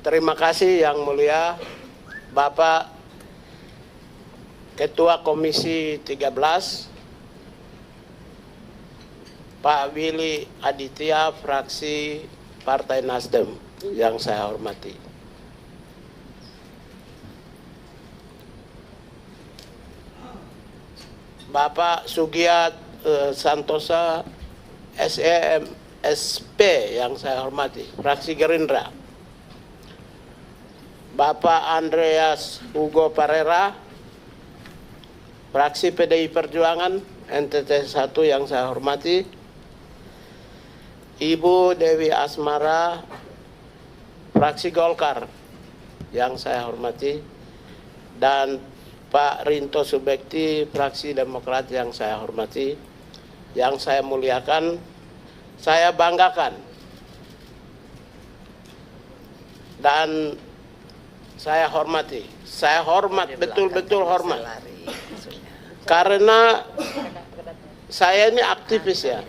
Terima kasih Yang Mulia Bapak Ketua Komisi 13 Pak Willy Aditya, fraksi Partai Nasdem yang saya hormati. Bapak Sugiat Santosa, SEM SP yang saya hormati, fraksi Gerindra. Bapak Andreas Hugo Parera, fraksi PDI Perjuangan NTT 1 yang saya hormati. Ibu Dewi Asmara, fraksi Golkar yang saya hormati, dan Pak Rinto Subekti, fraksi Demokrat yang saya hormati, yang saya muliakan, saya banggakan, dan saya hormati. Saya hormat, betul-betul hormat. Karena saya ini aktivis ya.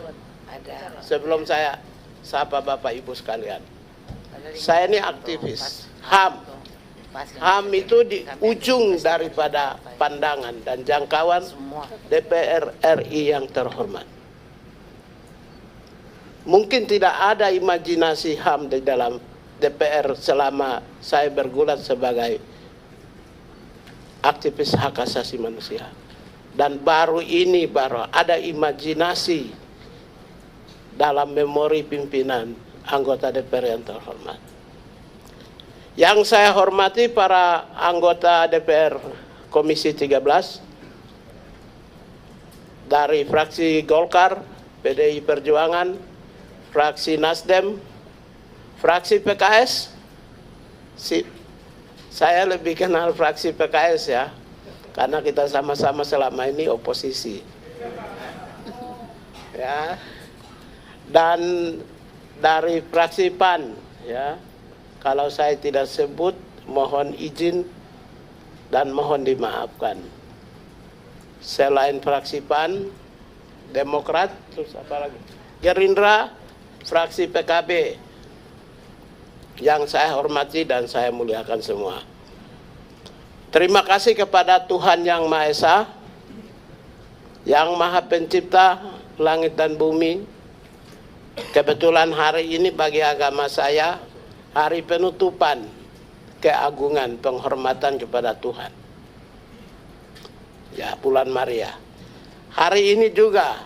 Sebelum saya sapa Bapak Ibu sekalian, saya ini aktivis HAM. HAM itu di ujung daripada pandangan dan jangkauan DPR RI yang terhormat. Mungkin tidak ada imajinasi HAM di dalam DPR selama saya bergulat sebagai aktivis hak asasi manusia. Dan baru ada imajinasi dalam memori pimpinan anggota DPR yang terhormat. Yang saya hormati para anggota DPR Komisi 13 dari fraksi Golkar, PDI Perjuangan, fraksi Nasdem, fraksi PKS. Saya lebih kenal fraksi PKS ya, karena kita sama-sama selama ini oposisi. Ya. Dan dari fraksi PAN ya, kalau saya tidak sebut mohon izin dan mohon dimaafkan. Selain fraksi PAN, Demokrat, terus apa lagi? Gerindra, fraksi PKB yang saya hormati dan saya muliakan semua. Terima kasih kepada Tuhan Yang Maha Esa, Yang Maha Pencipta langit dan bumi. Kebetulan hari ini bagi agama saya hari penutupan keagungan penghormatan kepada Tuhan. Ya, bulan Maria. Hari ini juga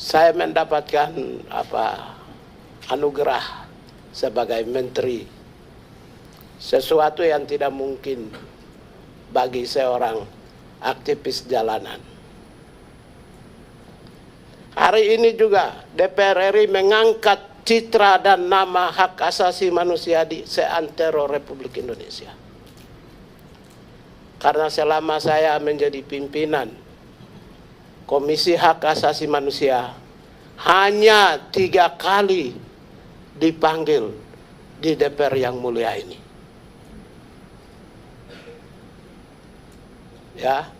saya mendapatkan anugerah sebagai menteri. Sesuatu yang tidak mungkin bagi seorang aktivis jalanan. Hari ini juga DPR RI mengangkat citra dan nama hak asasi manusia di seantero Republik Indonesia. Karena selama saya menjadi pimpinan Komisi Hak Asasi Manusia, hanya 3 kali dipanggil di DPR yang mulia ini. Ya.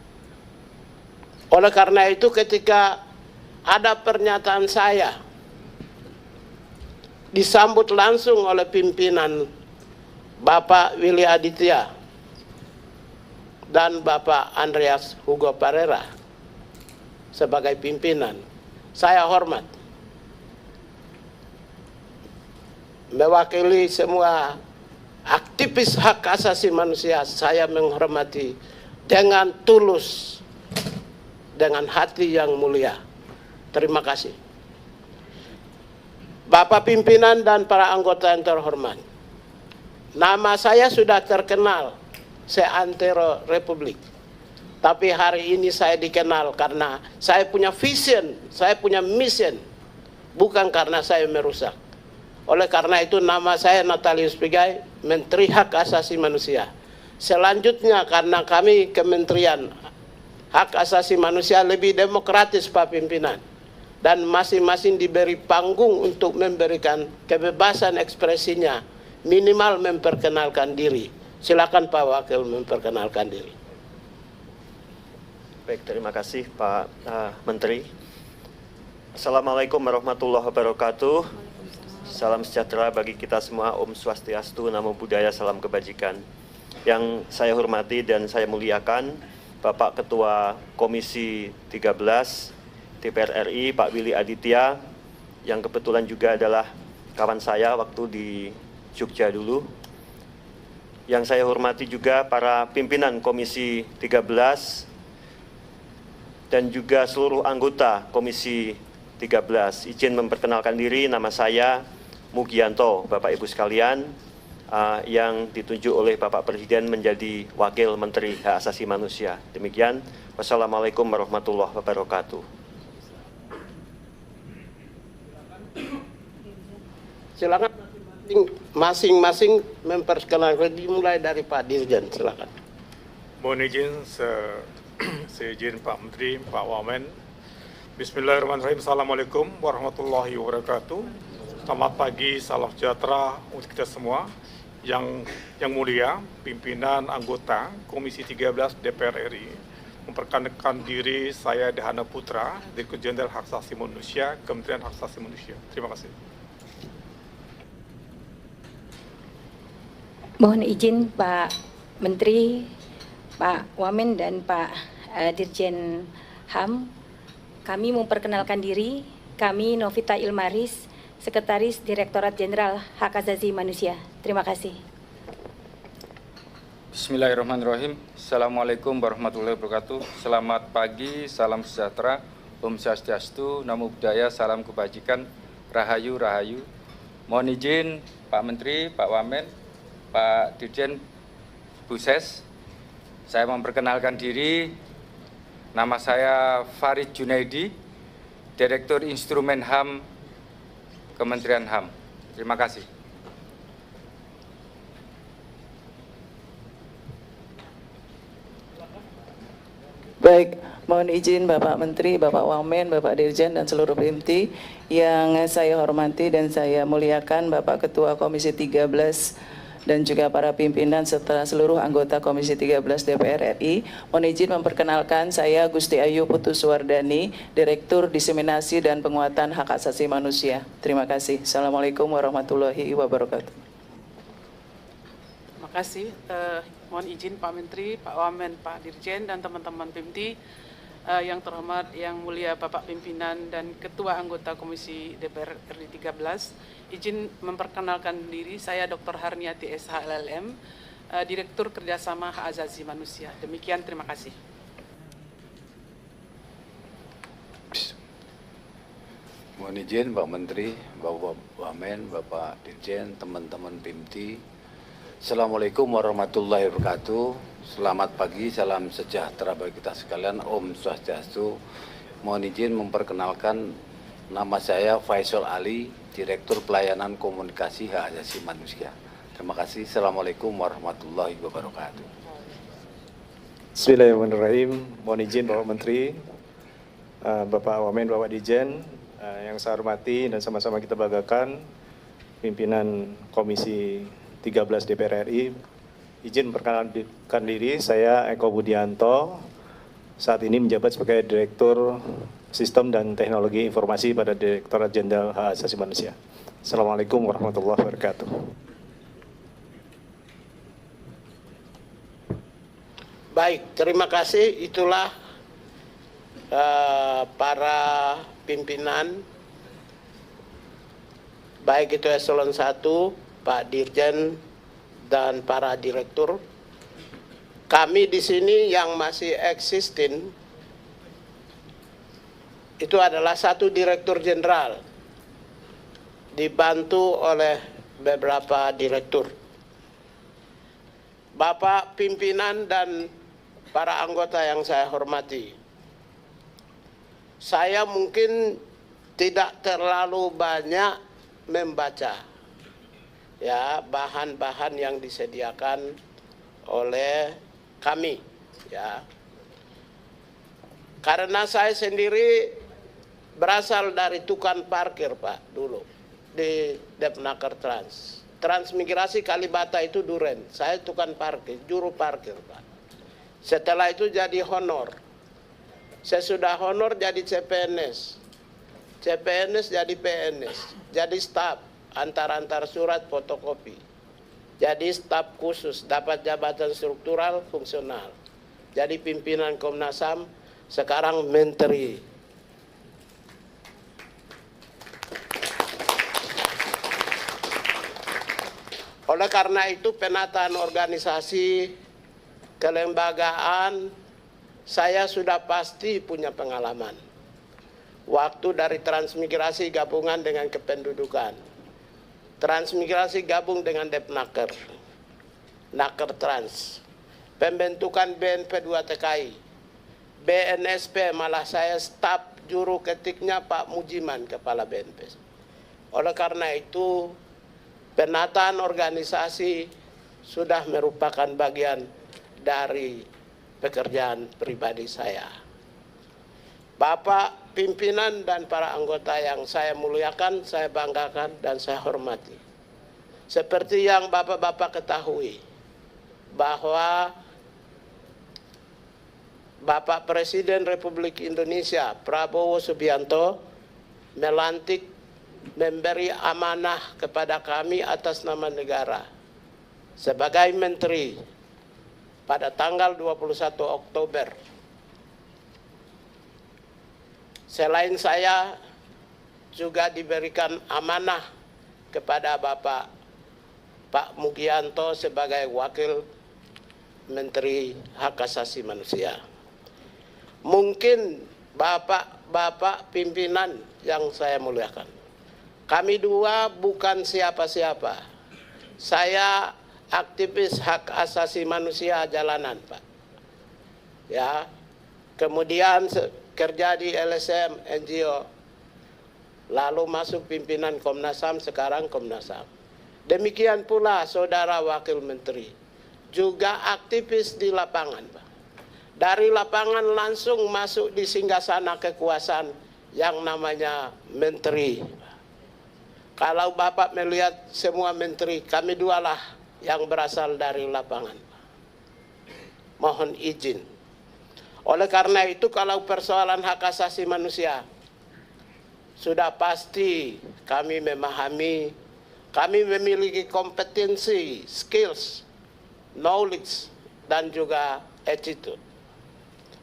Oleh karena itu ketika ada pernyataan saya disambut langsung oleh pimpinan Bapak Willy Aditya dan Bapak Andreas Hugo Parera sebagai pimpinan, saya hormat. Mewakili semua aktivis hak asasi manusia, saya menghormati dengan tulus, dengan hati yang mulia. Terima kasih. Bapak pimpinan dan para anggota yang terhormat, nama saya sudah terkenal seantero Republik. Tapi hari ini saya dikenal karena saya punya vision, saya punya mission, bukan karena saya merusak. Oleh karena itu nama saya Natalius Pigai, Menteri Hak Asasi Manusia. Selanjutnya karena kami Kementerian Hak Asasi Manusia lebih demokratis Pak Pimpinan, dan masing-masing diberi panggung untuk memberikan kebebasan ekspresinya, minimal memperkenalkan diri. Silakan Pak Wakil memperkenalkan diri. Baik, terima kasih Pak Menteri. Assalamualaikum warahmatullahi wabarakatuh. Salam sejahtera bagi kita semua. Om Swastiastu, Namo Buddhaya, salam kebajikan. Yang saya hormati dan saya muliakan Bapak Ketua Komisi 13 DPR RI, Pak Willy Aditya, yang kebetulan juga adalah kawan saya waktu di Jogja dulu. Yang saya hormati juga para pimpinan Komisi 13 dan juga seluruh anggota Komisi 13. Izin memperkenalkan diri, nama saya Mugianto, Bapak Ibu sekalian, yang ditunjuk oleh Bapak Presiden menjadi Wakil Menteri Hak Asasi Manusia. Demikian, wassalamualaikum warahmatullahi wabarakatuh. Silakan masing-masing memperkenalkan, dimulai dari Pak Dirjen, silakan. Mohon izin seizin Pak Menteri, Pak Wamen. Bismillahirrahmanirrahim. Assalamualaikum warahmatullahi wabarakatuh. Selamat pagi, salam sejahtera untuk kita semua. Yang mulia, pimpinan anggota Komisi 13 DPR RI, memperkenalkan diri, saya Dahana Putra, Direktur Jenderal Hak Asasi Manusia, Kementerian Hak Asasi Manusia. Terima kasih. Mohon izin Pak Menteri, Pak Wamen dan Pak Dirjen HAM, kami memperkenalkan diri, kami Novita Ilmaris, Sekretaris Direktorat Jenderal Hak Asasi Manusia. Terima kasih. Bismillahirrahmanirrahim. Assalamualaikum warahmatullahi wabarakatuh. Selamat pagi, salam sejahtera, Om Swastiastu, Namo Buddhaya, salam kebajikan, Rahayu, Rahayu. Mohon izin Pak Menteri, Pak Wamen, Pak Dirjen, Bu Ses, saya memperkenalkan diri, nama saya Farid Junaidi, Direktur Instrumen HAM, Kementerian HAM. Terima kasih. Baik, mohon izin Bapak Menteri, Bapak Wamen, Bapak Dirjen, dan seluruh PIMTI yang saya hormati dan saya muliakan, Bapak Ketua Komisi 13 dan juga para pimpinan serta seluruh anggota Komisi 13 DPR RI. Mohon izin memperkenalkan, saya Gusti Ayu Putuswardani, Direktur Diseminasi dan Penguatan Hak Asasi Manusia. Terima kasih. Assalamualaikum warahmatullahi wabarakatuh. Terima kasih. Mohon izin Pak Menteri, Pak Wamen, Pak Dirjen, dan teman-teman PIMTI, yang terhormat, yang mulia Bapak Pimpinan dan Ketua Anggota Komisi DPR RI 13, izin memperkenalkan diri, saya Dr. Harniati SH LLM, Direktur Kerjasama Hak Asasi Manusia. Demikian, terima kasih. Mohon izin Pak Menteri, Bapak Wamen, Bapak Dirjen, teman-teman PIMTI. Assalamualaikum warahmatullahi wabarakatuh. Selamat pagi, salam sejahtera bagi kita sekalian. Om Swastiastu. Mohon izin memperkenalkan, nama saya Faisal Ali, Direktur Pelayanan Komunikasi Hak Asasi Manusia. Terima kasih. Assalamualaikum warahmatullahi wabarakatuh. Bismillahirrahmanirrahim. Mohon izin Bapak Menteri, Bapak Wamen, Bapak Dirjen, yang saya hormati dan sama-sama kita banggakan, pimpinan Komisi 13 DPR RI. Izin memperkenalkan diri, saya Eko Budianto, saat ini menjabat sebagai Direktur Sistem dan Teknologi Informasi pada Direktorat Jenderal Hak Asasi Manusia. Assalamualaikum warahmatullahi wabarakatuh. Baik, terima kasih. Itulah para pimpinan, baik itu eselon 1, Pak Dirjen, dan para direktur. Kami di sini yang masih existing itu adalah satu direktur jenderal dibantu oleh beberapa direktur. Bapak pimpinan dan para anggota yang saya hormati, saya mungkin tidak terlalu banyak membaca ya bahan-bahan yang disediakan oleh kami ya, karena saya sendiri berasal dari tukang parkir Pak dulu di Depnaker Transmigrasi Kalibata itu Duren, saya tukang parkir, juru parkir Pak. Setelah itu jadi honor, saya sudah honor jadi CPNS, CPNS jadi PNS, jadi staf, antar surat fotokopi, jadi staf khusus, dapat jabatan struktural fungsional, jadi pimpinan Komnas HAM, sekarang menteri. Oleh karena itu penataan organisasi, kelembagaan, saya sudah pasti punya pengalaman. Waktu dari transmigrasi gabungan dengan kependudukan. Transmigrasi gabung dengan Depnaker. Naker Trans. Pembentukan BNP 2 TKI. BNSP malah saya staf juru ketiknya Pak Mujiman, Kepala BNP. Oleh karena itu, penataan organisasi sudah merupakan bagian dari pekerjaan pribadi saya. Bapak pimpinan dan para anggota yang saya muliakan, saya banggakan dan saya hormati. Seperti yang Bapak-bapak ketahui, bahwa Bapak Presiden Republik Indonesia Prabowo Subianto melantik, memberi amanah kepada kami atas nama negara sebagai menteri pada tanggal 21 Oktober. Selain saya juga diberikan amanah kepada Bapak Pak Mugianto sebagai Wakil Menteri Hak Asasi Manusia. Mungkin Bapak pimpinan yang saya muliakan, kami dua bukan siapa-siapa. Saya aktivis hak asasi manusia jalanan, Pak. Ya, kemudian kerja di LSM, NGO, lalu masuk pimpinan Komnas HAM, sekarang Komnas HAM. Demikian pula Saudara Wakil Menteri, juga aktivis di lapangan, Pak. Dari lapangan langsung masuk di singgasana kekuasaan yang namanya Menteri. Kalau Bapak melihat semua menteri, kami dualah yang berasal dari lapangan. Mohon izin. Oleh karena itu, kalau persoalan hak asasi manusia, sudah pasti kami memahami, kami memiliki kompetensi, skills, knowledge, dan juga attitude.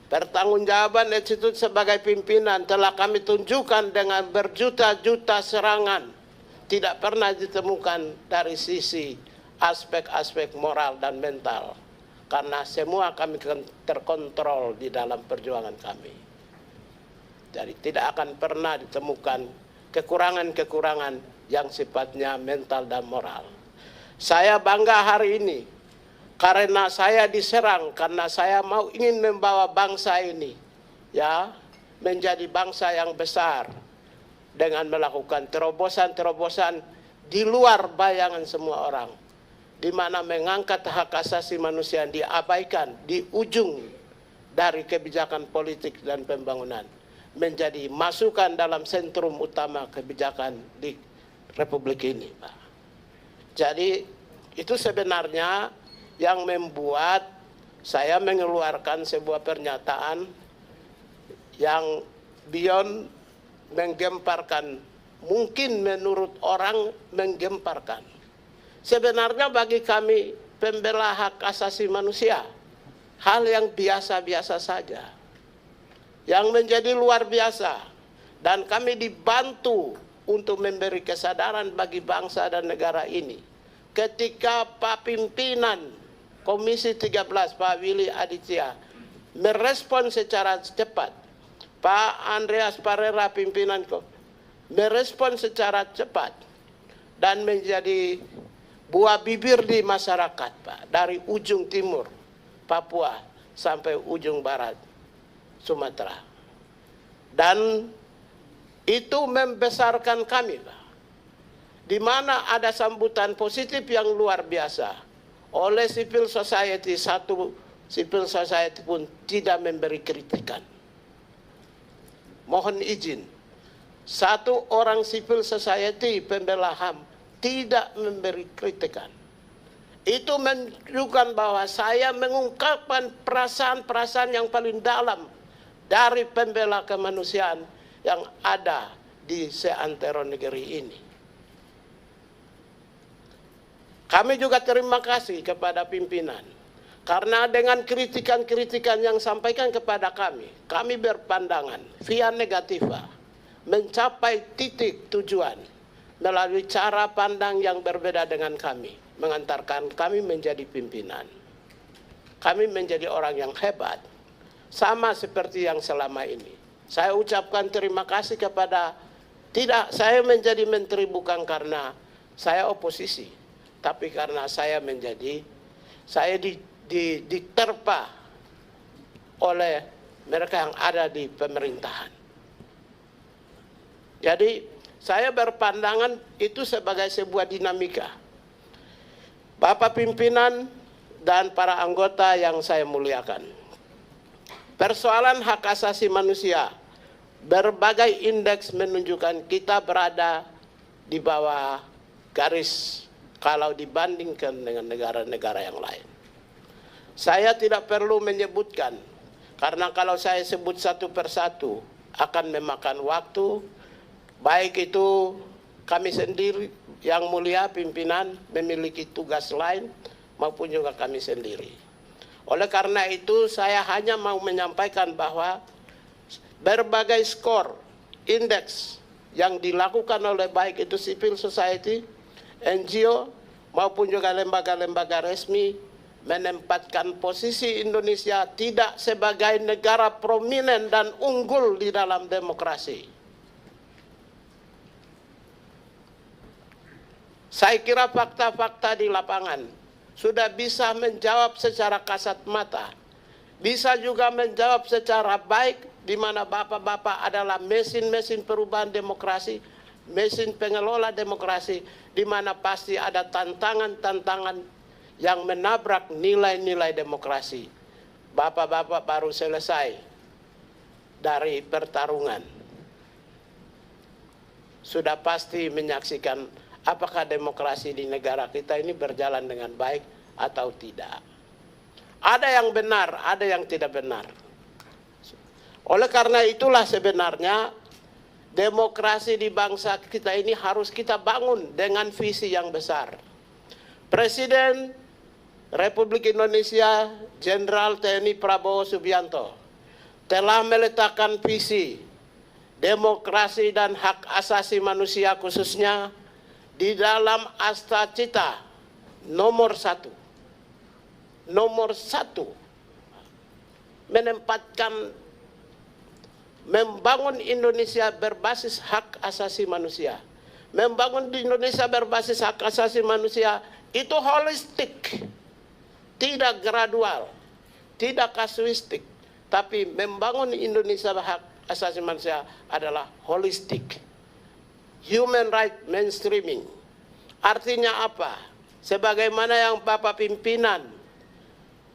Pertanggungjawaban attitude sebagai pimpinan telah kami tunjukkan dengan berjuta-juta serangan. Tidak pernah ditemukan dari sisi aspek-aspek moral dan mental. Karena semua kami terkontrol di dalam perjuangan kami. Jadi tidak akan pernah ditemukan kekurangan-kekurangan yang sifatnya mental dan moral. Saya bangga hari ini karena saya diserang, karena saya ingin membawa bangsa ini ya menjadi bangsa yang besar dengan melakukan terobosan-terobosan di luar bayangan semua orang, di mana mengangkat hak asasi manusia yang diabaikan di ujung dari kebijakan politik dan pembangunan menjadi masukan dalam sentrum utama kebijakan di Republik ini, Pak. Jadi itu sebenarnya yang membuat saya mengeluarkan sebuah pernyataan yang beyond menggemparkan, mungkin menurut orang menggemparkan. Sebenarnya bagi kami pembela hak asasi manusia, hal yang biasa-biasa saja. Yang menjadi luar biasa, dan kami dibantu untuk memberi kesadaran bagi bangsa dan negara ini. Ketika Pak Pimpinan Komisi 13, Pak Willy Aditya, merespon secara cepat, Pak Andreas Parera pimpinan merespon secara cepat, dan menjadi buah bibir di masyarakat, Pak, dari ujung timur Papua sampai ujung barat Sumatera. Dan itu membesarkan kami, Pak. Di mana ada sambutan positif yang luar biasa oleh civil society. Satu civil society pun tidak memberi kritikan. Mohon izin, satu orang civil society pembela HAM tidak memberi kritikan. Itu menunjukkan bahwa saya mengungkapkan perasaan-perasaan yang paling dalam dari pembela kemanusiaan yang ada di seantero negeri ini. Kami juga terima kasih kepada pimpinan, karena dengan kritikan-kritikan yang sampaikan kepada kami berpandangan via negativa mencapai titik tujuan melalui cara pandang yang berbeda dengan kami, mengantarkan kami menjadi pimpinan. Kami menjadi orang yang hebat, sama seperti yang selama ini. Saya ucapkan terima kasih kepada, saya menjadi menteri bukan karena saya oposisi, tapi karena saya diterpa oleh mereka yang ada di pemerintahan. Jadi saya berpandangan itu sebagai sebuah dinamika. Bapak pimpinan dan para anggota yang saya muliakan, persoalan hak asasi manusia, berbagai indeks menunjukkan kita berada di bawah garis kalau dibandingkan dengan negara-negara yang lain. Saya tidak perlu menyebutkan, karena kalau saya sebut satu persatu akan memakan waktu, baik itu kami sendiri yang mulia pimpinan memiliki tugas lain maupun juga kami sendiri. Oleh karena itu saya hanya mau menyampaikan bahwa berbagai skor, indeks yang dilakukan oleh baik itu civil society, NGO maupun juga lembaga-lembaga resmi menempatkan posisi Indonesia tidak sebagai negara prominent dan unggul di dalam demokrasi. Saya kira fakta-fakta di lapangan sudah bisa menjawab secara kasat mata, bisa juga menjawab secara baik, di mana bapak-bapak adalah mesin-mesin perubahan demokrasi, mesin pengelola demokrasi, di mana pasti ada tantangan-tantangan yang menabrak nilai-nilai demokrasi. Bapak-bapak baru selesai dari pertarungan, sudah pasti menyaksikan apakah demokrasi di negara kita ini berjalan dengan baik atau tidak. Ada yang benar, ada yang tidak benar. Oleh karena itulah sebenarnya demokrasi di bangsa kita ini harus kita bangun dengan visi yang besar. Presiden Republik Indonesia Jenderal TNI Prabowo Subianto telah meletakkan visi demokrasi dan hak asasi manusia khususnya di dalam Astacita nomor 1. Nomor 1 menempatkan membangun Indonesia berbasis hak asasi manusia. Membangun di Indonesia berbasis hak asasi manusia itu holistik, tidak gradual, tidak kasuistik, tapi membangun Indonesia hak asasi manusia adalah holistik. Human right mainstreaming. Artinya apa? Sebagaimana yang Bapak pimpinan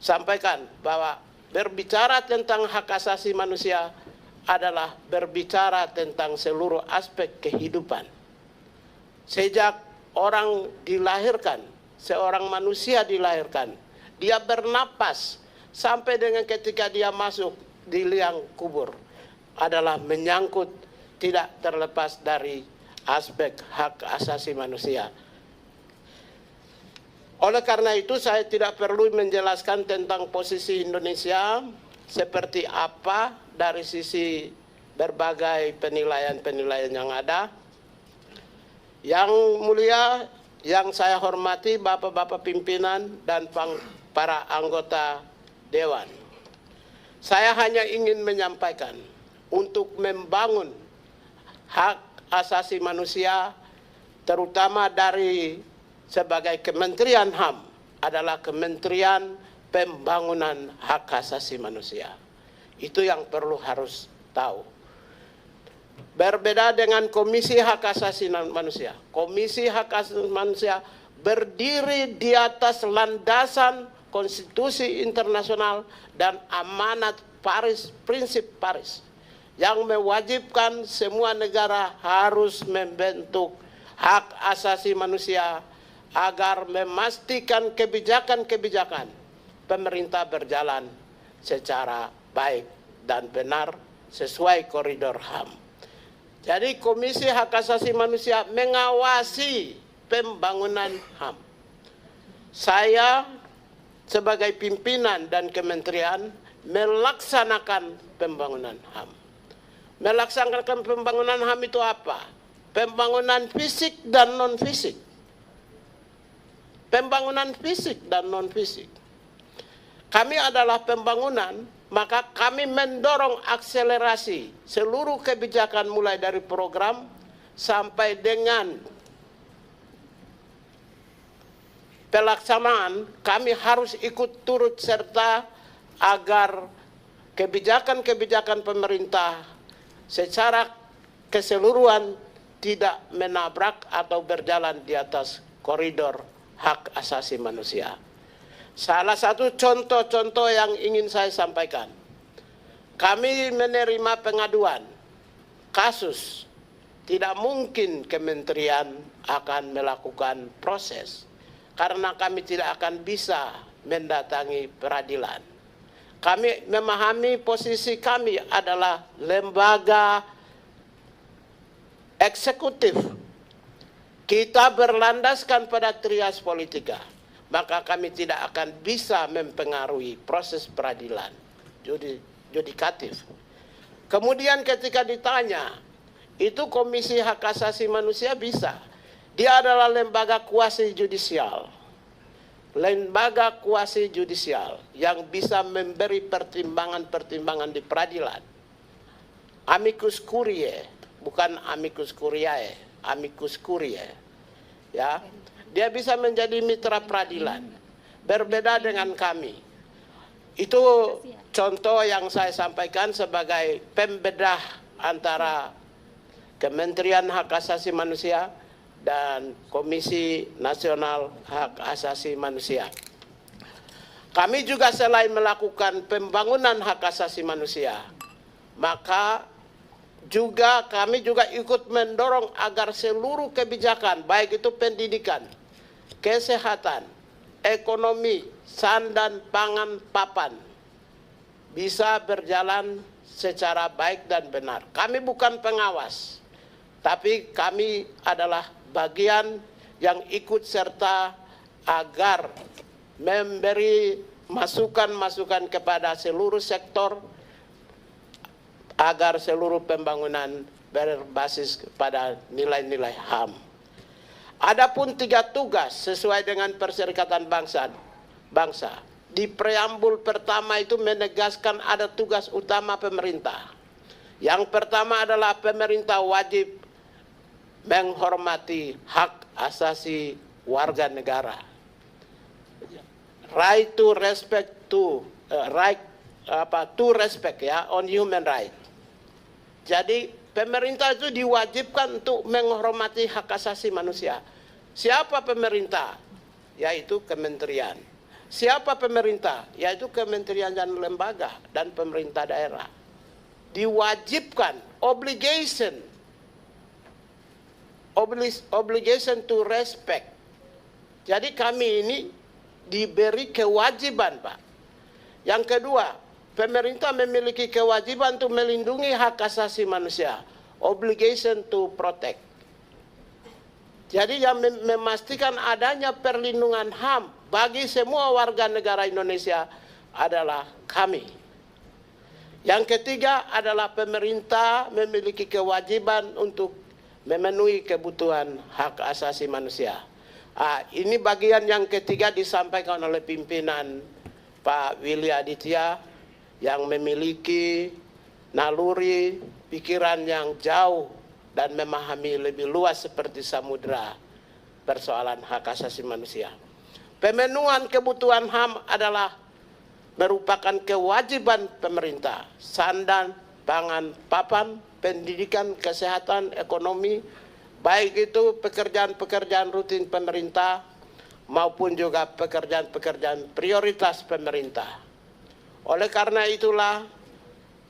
sampaikan bahwa berbicara tentang hak asasi manusia adalah berbicara tentang seluruh aspek kehidupan. Sejak orang dilahirkan, seorang manusia dilahirkan, dia bernapas sampai dengan ketika dia masuk di liang kubur adalah menyangkut tidak terlepas dari aspek hak asasi manusia. Oleh karena itu saya tidak perlu menjelaskan tentang posisi Indonesia seperti apa dari sisi berbagai penilaian-penilaian yang ada. Yang mulia, yang saya hormati bapak-bapak pimpinan dan para anggota Dewan. Saya hanya ingin menyampaikan untuk membangun hak asasi manusia, terutama dari sebagai Kementerian HAM adalah Kementerian Pembangunan Hak Asasi Manusia. Itu yang perlu harus tahu. Berbeda dengan Komisi Hak Asasi Manusia. Komisi Hak Asasi Manusia berdiri di atas landasan konstitusi internasional dan amanat Paris, prinsip Paris, yang mewajibkan semua negara harus membentuk hak asasi manusia agar memastikan kebijakan-kebijakan pemerintah berjalan secara baik dan benar sesuai koridor HAM. Jadi Komisi Hak Asasi Manusia mengawasi pembangunan HAM. Saya sebagai pimpinan dan kementerian melaksanakan pembangunan HAM. Melaksanakan pembangunan HAM itu apa? Pembangunan fisik dan non-fisik. Pembangunan fisik dan non-fisik. Kami adalah pembangunan, maka kami mendorong akselerasi seluruh kebijakan mulai dari program sampai dengan pelaksanaan. Kami harus ikut turut serta agar kebijakan-kebijakan pemerintah secara keseluruhan tidak menabrak atau berjalan di atas koridor hak asasi manusia. Salah satu contoh-contoh yang ingin saya sampaikan. Kami menerima pengaduan kasus, tidak mungkin kementerian akan melakukan proses karena kami tidak akan bisa mendatangi peradilan. Kami memahami posisi kami adalah lembaga eksekutif. Kita berlandaskan pada trias politika, maka kami tidak akan bisa mempengaruhi proses peradilan yudikatif. Kemudian ketika ditanya, itu Komisi Hak Asasi Manusia bisa. Dia adalah lembaga kuasi judisial. Lembaga kuasi judisial yang bisa memberi pertimbangan-pertimbangan di peradilan. Amicus curiae, bukan amicus curiae, amicus curiae. Ya, dia bisa menjadi mitra peradilan. Berbeda dengan kami. Itu contoh yang saya sampaikan sebagai pembedah antara Kementerian Hak Asasi Manusia dan Komisi Nasional Hak Asasi Manusia. Kami juga selain melakukan pembangunan hak asasi manusia, maka kami juga ikut mendorong agar seluruh kebijakan, baik itu pendidikan, kesehatan, ekonomi, sandan, pangan, papan, bisa berjalan secara baik dan benar. Kami bukan pengawas, tapi kami adalah bagian yang ikut serta agar memberi masukan-masukan kepada seluruh sektor agar seluruh pembangunan berbasis pada nilai-nilai HAM. Adapun 3 tugas sesuai dengan Perserikatan Bangsa. Di preambul pertama itu menegaskan ada tugas utama pemerintah. Yang pertama adalah pemerintah wajib menghormati hak asasi warga negara. Right to respect to respect ya on human right. Jadi pemerintah itu diwajibkan untuk menghormati hak asasi manusia. Siapa pemerintah? Yaitu kementerian. Siapa pemerintah? Yaitu kementerian dan lembaga dan pemerintah daerah. Diwajibkan, obligation to respect. Jadi kami ini diberi kewajiban, Pak. Yang kedua, pemerintah memiliki kewajiban untuk melindungi hak asasi manusia. Obligation to protect. Jadi yang memastikan adanya perlindungan HAM bagi semua warga negara Indonesia adalah kami. Yang ketiga adalah pemerintah memiliki kewajiban untuk memenuhi kebutuhan hak asasi manusia. Ini bagian yang ketiga disampaikan oleh pimpinan Pak Willy Aditya yang memiliki naluri pikiran yang jauh dan memahami lebih luas seperti samudera persoalan hak asasi manusia. Pemenuhan kebutuhan HAM adalah merupakan kewajiban pemerintah. Sandan, pangan, papan, pendidikan, kesehatan, ekonomi, baik itu pekerjaan-pekerjaan rutin pemerintah maupun juga pekerjaan-pekerjaan prioritas pemerintah. Oleh karena itulah,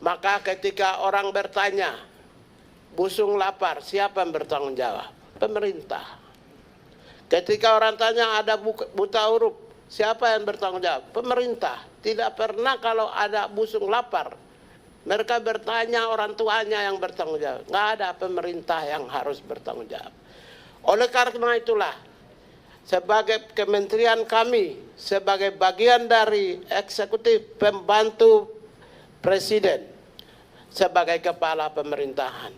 maka ketika orang bertanya, busung lapar, siapa yang bertanggung jawab? Pemerintah. Ketika orang tanya ada buta huruf, siapa yang bertanggung jawab? Pemerintah. Tidak pernah kalau ada busung lapar, Mereka bertanya, orang tuanya yang bertanggung jawab. Nggak ada pemerintah yang harus bertanggung jawab. Oleh karena itulah, sebagai kementerian kami, sebagai bagian dari eksekutif pembantu presiden, sebagai kepala pemerintahan,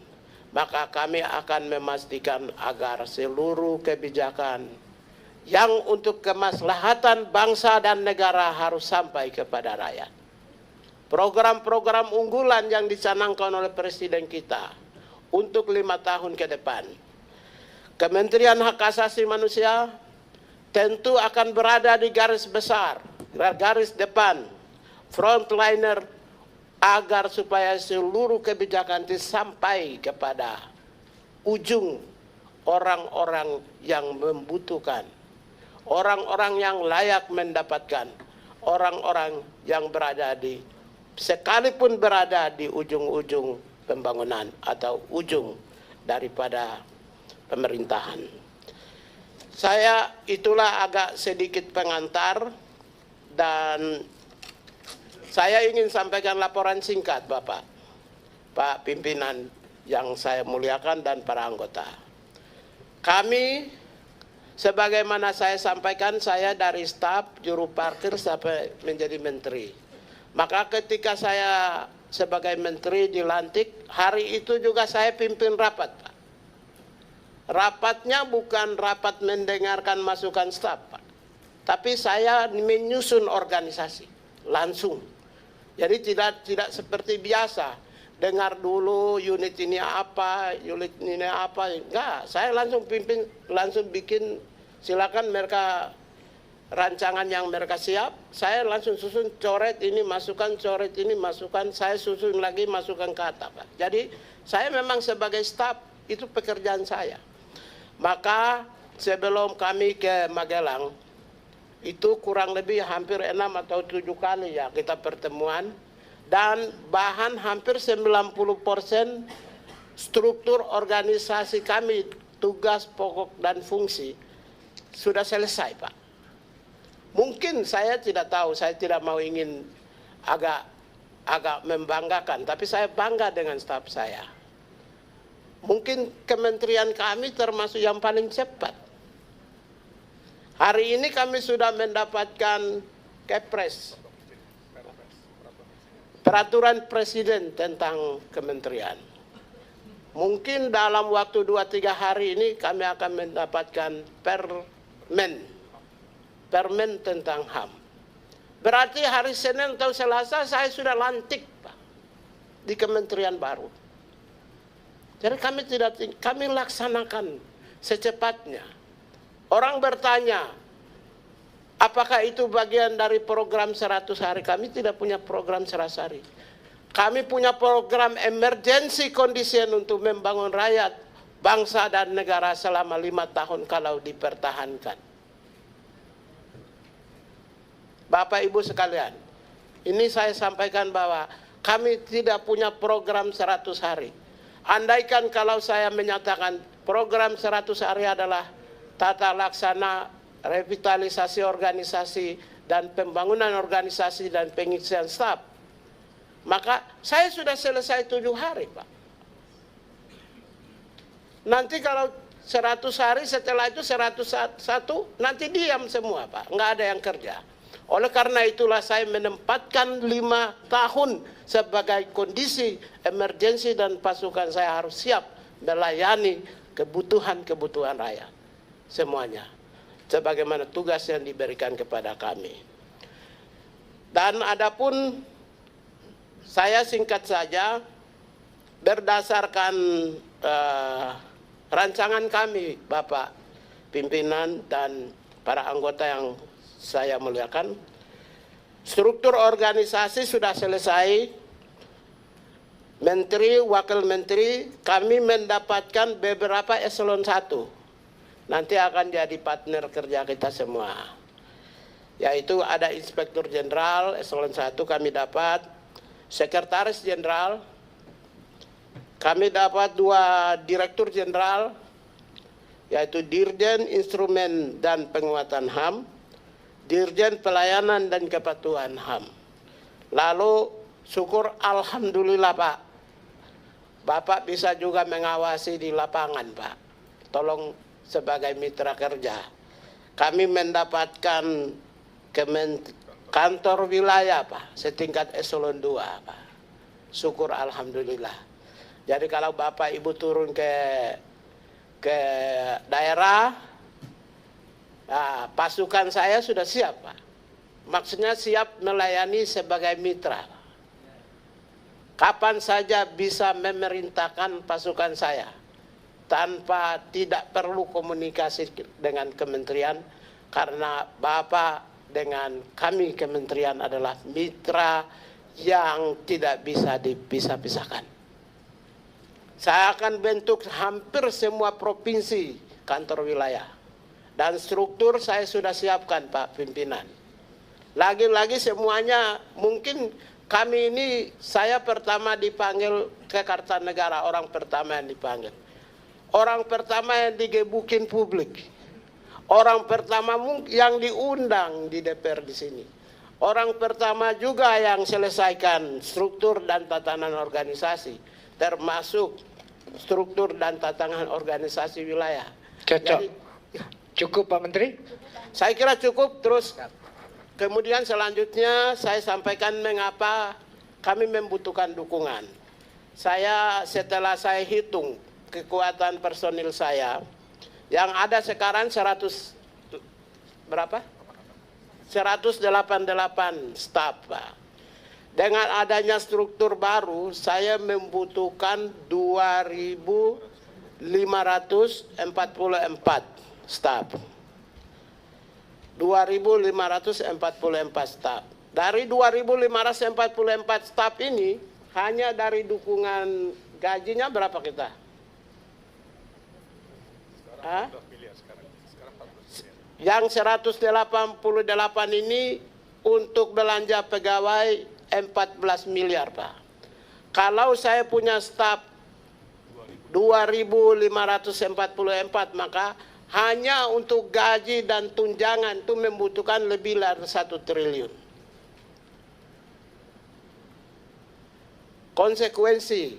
maka kami akan memastikan agar seluruh kebijakan yang untuk kemaslahatan bangsa dan negara harus sampai kepada rakyat. Program-program unggulan yang dicanangkan oleh presiden kita untuk 5 tahun ke depan. Kementerian Hak Asasi Manusia tentu akan berada di garis besar, garis depan, frontliner, agar supaya seluruh kebijakan itu sampai kepada ujung orang-orang yang membutuhkan, orang-orang yang layak mendapatkan, orang-orang yang berada di, sekalipun berada di ujung-ujung pembangunan atau ujung daripada pemerintahan. Saya itulah agak sedikit pengantar, dan saya ingin sampaikan laporan singkat Bapak, Pak Pimpinan yang saya muliakan dan para anggota. Kami, sebagaimana saya sampaikan, saya dari staf juru parkir sampai menjadi menteri. Maka ketika saya sebagai menteri dilantik, hari itu juga saya pimpin rapat, Pak. Rapatnya bukan rapat mendengarkan masukan staf, Pak, tapi saya menyusun organisasi langsung. Jadi tidak seperti biasa, dengar dulu unit ini apa, enggak. Saya langsung pimpin, langsung bikin, silakan mereka rancangan yang mereka siap, saya langsung susun, coret ini masukan, coret ini masukan, saya susun lagi masukan kata, Pak. Jadi saya memang sebagai staf, itu pekerjaan saya. Maka sebelum kami ke Magelang, itu kurang lebih hampir 6 atau 7 kali ya kita pertemuan, dan bahan hampir 90% struktur organisasi kami, tugas pokok dan fungsi sudah selesai, Pak. Mungkin saya tidak tahu, saya tidak mau ingin agak membanggakan, tapi saya bangga dengan staf saya. Mungkin kementerian kami termasuk yang paling cepat. Hari ini kami sudah mendapatkan Kepres, peraturan presiden tentang kementerian. Mungkin dalam waktu 2-3 hari ini kami akan mendapatkan permen tentang HAM. Berarti hari Senin atau Selasa saya sudah lantik, Pak, di kementerian baru. Jadi kami laksanakan secepatnya. Orang bertanya, apakah itu bagian dari program 100 hari? Kami tidak punya program 100 hari. Kami punya program emergency condition untuk membangun rakyat, bangsa dan negara selama 5 tahun kalau dipertahankan. Bapak Ibu sekalian, ini saya sampaikan bahwa kami tidak punya program 100 hari. Andaikan kalau saya menyatakan program 100 hari adalah tata laksana revitalisasi organisasi dan pembangunan organisasi dan pengisian staf, maka saya sudah selesai 7 hari, Pak. Nanti kalau 100 hari setelah itu 101, nanti diam semua, Pak. Nggak ada yang kerja. Oleh karena itulah saya menempatkan 5 tahun sebagai kondisi emergensi, dan pasukan saya harus siap melayani kebutuhan rakyat semuanya, sebagaimana tugas yang diberikan kepada kami. Dan adapun saya singkat saja, berdasarkan rancangan kami, Bapak Pimpinan dan para anggota yang saya muliakan, struktur organisasi sudah selesai. Menteri, wakil menteri, kami mendapatkan beberapa eselon 1. Nanti akan jadi partner kerja kita semua. Yaitu ada Inspektur Jenderal, eselon 1 kami dapat, Sekretaris Jenderal, kami dapat 2 Direktur Jenderal, yaitu Dirjen Instrumen dan Penguatan HAM, Dirjen Pelayanan dan Kepatuhan HAM. Lalu Syukur alhamdulillah Pak. Bapak bisa juga mengawasi di lapangan Pak. Tolong sebagai mitra kerja. Kami mendapatkan kantor wilayah Pak, setingkat eselon 2 Pak. Syukur alhamdulillah. Jadi kalau Bapak Ibu turun ke daerah, nah, pasukan saya sudah siap Pak. Maksudnya siap melayani sebagai mitra. Kapan saja bisa memerintahkan pasukan saya tanpa tidak perlu komunikasi dengan kementerian, karena Bapak dengan kami kementerian adalah mitra yang tidak bisa dipisah-pisahkan. Saya akan bentuk hampir semua provinsi kantor wilayah, dan struktur saya sudah siapkan Pak pimpinan. Lagi-lagi semuanya, mungkin kami ini, saya pertama dipanggil ke Kartanegara, orang pertama yang dipanggil. Orang pertama yang digebukin publik. Orang pertama yang diundang di DPR di sini. Orang pertama juga yang selesaikan struktur dan tatanan organisasi, termasuk struktur dan tatanan organisasi wilayah. Cocok. Cukup Pak Menteri? Saya kira cukup. Terus kemudian selanjutnya saya sampaikan mengapa kami membutuhkan dukungan. Setelah saya hitung kekuatan personil saya, yang ada sekarang 188 staf Pak. Dengan adanya struktur baru, saya membutuhkan 2.544 staf. 2.544 staf. Dari 2.544 staf ini, hanya dari dukungan gajinya berapa kita? Hah? Yang 188 ini untuk belanja pegawai 14 miliar Pak. Kalau saya punya staf 2.544, maka hanya untuk gaji dan tunjangan itu membutuhkan lebih dari 1 triliun. Konsekuensi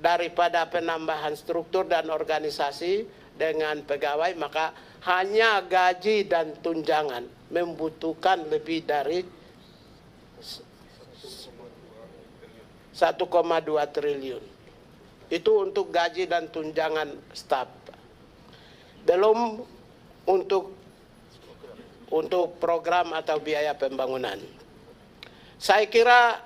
daripada penambahan struktur dan organisasi dengan pegawai, maka hanya gaji dan tunjangan membutuhkan lebih dari 1,2 triliun. Itu untuk gaji dan tunjangan staf. Belum untuk program atau biaya pembangunan. Saya kira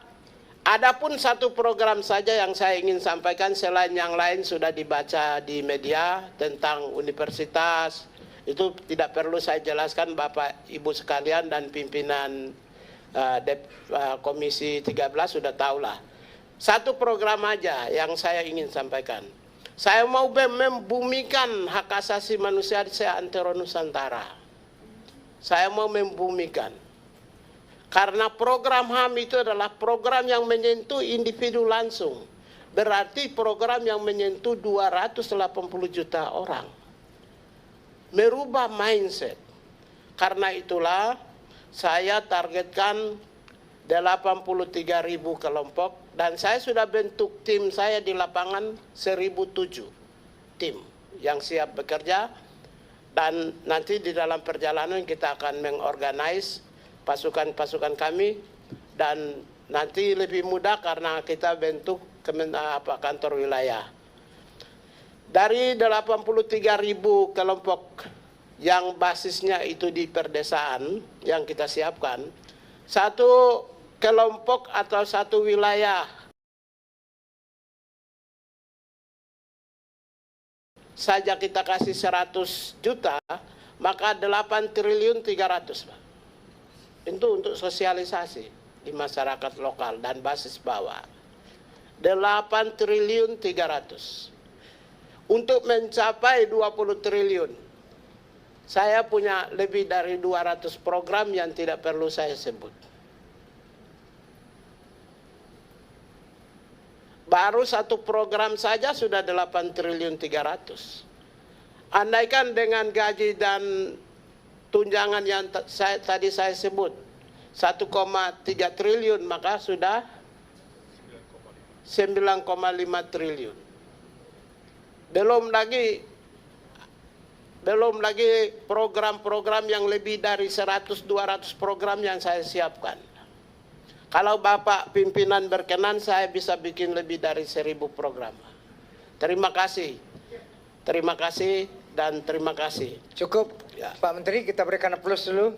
adapun satu program saja yang saya ingin sampaikan, selain yang lain sudah dibaca di media tentang universitas. Itu tidak perlu saya jelaskan, Bapak Ibu sekalian dan pimpinan Komisi 13 sudah tahulah. Satu program aja yang saya ingin sampaikan. Saya mau membumikan hak asasi manusia di seantero Nusantara. Saya mau membumikan. Karena program HAM itu adalah program yang menyentuh individu langsung. Berarti program yang menyentuh 280 juta orang. Merubah mindset. Karena itulah saya targetkan 83.000 kelompok, dan saya sudah bentuk tim saya di lapangan 1.007 tim yang siap bekerja, dan nanti di dalam perjalanan kita akan mengorganize pasukan-pasukan kami, dan nanti lebih mudah karena kita bentuk kantor wilayah. Dari 83.000 kelompok yang basisnya itu di perdesaan yang kita siapkan, satu kelompok atau satu wilayah saja kita kasih 100 juta, maka 8 triliun 300 Pak. Itu untuk sosialisasi di masyarakat lokal dan basis bawah. 8 triliun 300. Untuk mencapai 20 triliun, saya punya lebih dari 200 program yang tidak perlu saya sebut. Baru satu program saja sudah 8 triliun 300. Andaikan dengan gaji dan tunjangan yang tadi saya sebut 1,3 triliun, maka sudah 9,5 triliun. Belum lagi program-program yang lebih dari 100-200 program yang saya siapkan. Kalau Bapak pimpinan berkenan, saya bisa bikin lebih dari 1000 program. Terima kasih dan terima kasih. Cukup, Ya. Pak Menteri, kita berikan aplaus dulu.